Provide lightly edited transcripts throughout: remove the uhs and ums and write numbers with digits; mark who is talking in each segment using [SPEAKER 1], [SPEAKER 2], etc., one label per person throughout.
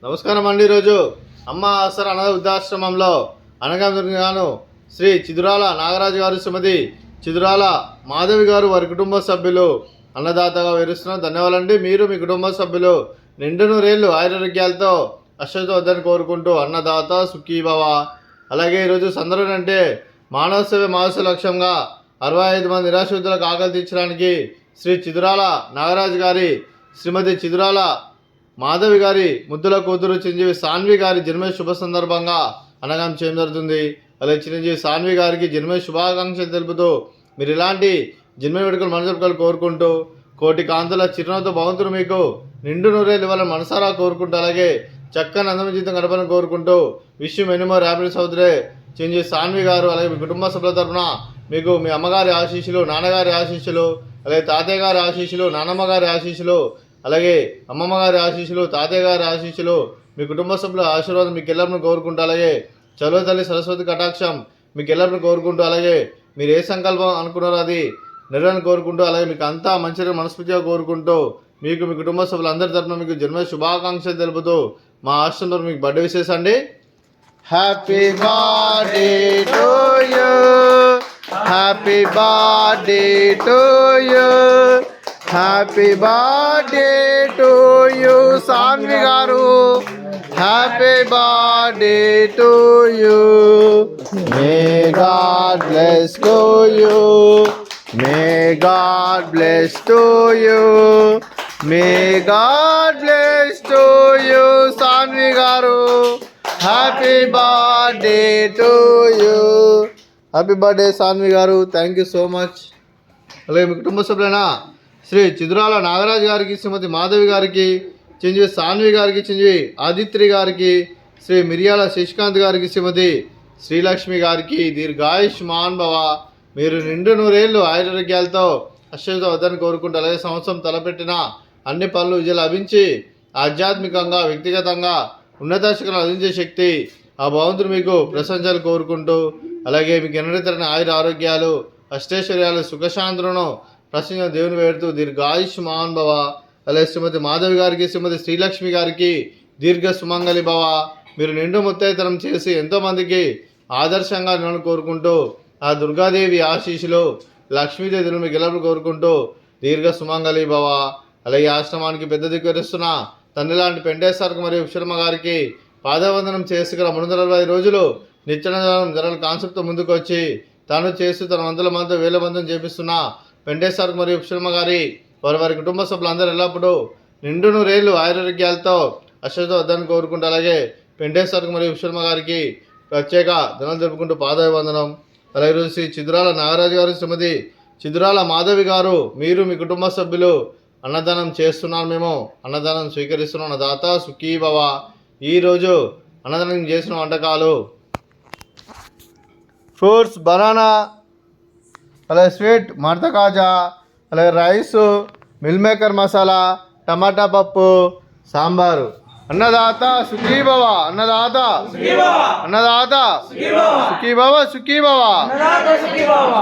[SPEAKER 1] నమస్కారం అండి. ఈరోజు అమ్మ ఆసర అనాథ వృద్ధాశ్రమంలో అనగాను శ్రీ చిదురాల నాగరాజు గారు, శ్రీమతి చిదురాల మాధవి గారు, వారి కుటుంబ సభ్యులు అన్నదాతగా వివరిస్తున్నాం. ధన్యవాదాలండి. మీరు మీ కుటుంబ సభ్యులు నిండు నూరేళ్ళు ఆయురారోగ్యాలతో అశ్వతో వద్దని కోరుకుంటూ అన్నదాత సుఖీభవ. అలాగే ఈరోజు సందర్భం అంటే మానవ సేవ మానస లక్ష్యంగా 65 మంది నిరాశ్రితులకు ఆకలి తీర్చడానికి శ్రీ చిదురాల నాగరాజు గారి, శ్రీమతి చిదురాల మాధవి గారి ముద్దుల కూతురు చిరంజీవి సాన్వి గారి జన్మ శుభ సందర్భంగా అనగానం చేయడం జరుగుతుంది. అలాగే చిరంజీవి సాన్వి గారికి జన్మ శుభాకాంక్షలు తెలుపుతూ మీరు ఇలాంటి జన్మ వేడుకలు మనసరుకలు కోరుకుంటూ కోటి కాంతుల చిరునవ్వుతో భగవంతుడు మీకు నిండు నూరేళ్ళు ఇవ్వాలని మనసారా కోరుకుంటూ, అలాగే చక్కని అందమైన జీవితం గడపని కోరుకుంటూ విషయం ఎన్నో ర్యాపిడ్ సోదరే చిరంజీవి సాన్వి గారు, అలాగే మీ కుటుంబ సభ్యుల తరఫున మీకు మీ అమ్మగారి ఆశీస్సులు, నాన్నగారి ఆశీస్సులు, అలాగే తాతయ్య గారి ఆశీస్సులు, నాన్నమ్మ గారి ఆశీస్సులు, అలాగే అమ్మమ్మ గారి ఆశీస్సులు, తాతయ్య గారి ఆశీస్సులు, మీ కుటుంబ సభ్యుల ఆశీర్వాదం మీకు ఎల్లరిని కోరుకుంటూ, అలాగే చలో తల్లి సరస్వతి కటాక్షం మీకు ఎల్లరిని కోరుకుంటూ, అలాగే మీరు ఏ సంకల్పం అనుకున్నారో అది నెరవేరని కోరుకుంటూ, అలాగే మీకు అంతా మంచిగా మనస్ఫూర్తిగా కోరుకుంటూ మీకు మీ కుటుంబ సభ్యులందరి తరఫున మీకు జన్మ శుభాకాంక్షలు తెలుపుతూ మా ఆశ్రమంలో మీకు బర్త్డే విషెస్ అండి. Happy birthday to you, happy birthday to you, happy birthday to you Sanvi గారు, happy birthday to you. May God bless to you, may God bless to you, may God bless to you Sanvi గారు, happy birthday to you. Happy birthday Sanvi గారు, thank you so much. అలాగే మీ కుటుంబ సభ్యులైన శ్రీ చిదురాల నాగరాజు గారికి, శ్రీమతి మాధవి గారికి, చిరంజీవి సాన్వి గారికి, చిరంజీవి ఆదిత్రి గారికి, శ్రీ మిరియాల శశికాంత్ గారికి, శ్రీమతి శ్రీలక్ష్మి గారికి దీర్ఘాయుష్మాన్ భవ. మీరు నిండు నూరేళ్ళు ఆయురారోగ్యాలతో అశ్వతో వద్దని కోరుకుంటూ, అలాగే సంవత్సరం తలపెట్టిన అన్ని పనులు విజయాలు లభించి ఆధ్యాత్మికంగా వ్యక్తిగతంగా ఉన్నత శిఖరాలు అందించే శక్తి ఆ భగవంతుడు మీకు ప్రశంసలు కోరుకుంటూ, అలాగే మీకు ఎన్నడతరని ఆయుర ఆరోగ్యాలు, అష్టైశ్వర్యాలు, సుఖశాంతులను ప్రశ్న దేవుని వేడుతూ దీర్ఘాయుష్మాన్ భవ. అలాగే శ్రీమతి మాధవి గారికి, శ్రీమతి శ్రీలక్ష్మి గారికి దీర్ఘ సుమంగళి భవ. మీరు నిండు ముత్తైతనం చేసి ఎంతోమందికి ఆదర్శంగా నేను కోరుకుంటూ ఆ దుర్గాదేవి ఆశీస్సులు, లక్ష్మీదేవిని మీకు గెలవలు కోరుకుంటూ దీర్ఘ సుమంగళి భవ. అలాగే ఆశ్రమానికి పెద్ద దిక్కువరిస్తున్న తండ్రి లాంటి పెండేశ్వరకు మరియు విశ్రమ గారికి పాదవందనం చేసుకున్న 360 రోజులు నిత్యానందనం జనరల్ కాన్సెప్ట్తో ముందుకు వచ్చి తాను చేస్తూ తన వందల మంది వేల మందిని చేపిస్తున్న పెండేశ్వరకు మరియు విశ్రమ గారి వారి కుటుంబ సభ్యులందరూ ఎల్లప్పుడూ నిండు నూరేళ్ళు ఆయురారోగ్యాలతో అశ్వతో వద్దని కోరుకుంటూ, అలాగే పెండేశ్వరకు మరియు విశ్రమ గారికి ప్రత్యేక ధనాలు జరుపుకుంటూ పాదాభివందనం. అలాగే ఈరోజు శ్రీ చిదురాల నాగరాజు గారు, శ్రీమతి చిదురాల మాధవి గారు, మీరు మీ కుటుంబ సభ్యులు అన్నదానం చేస్తున్నారు. మేము అన్నదానం స్వీకరిస్తున్నాం. అన్నదాత సుఖీభవ. ఈరోజు అన్నదానం చేసిన వంటకాలు ఫ్రూట్స్, బనానా, అలాగే స్వీట్ మడత కాజా, అలాగే రైసు, మిల్ మేకర్ మసాలా, టమాటా పప్పు, సాంబారు. అన్నదాత సుఖీభవ, అన్నదాత అన్నదాత సుఖీభవ, సుఖీభవ,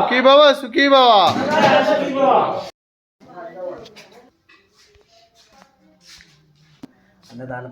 [SPEAKER 1] సుఖీభవ, సుఖీభవ.
[SPEAKER 2] అన్నదాన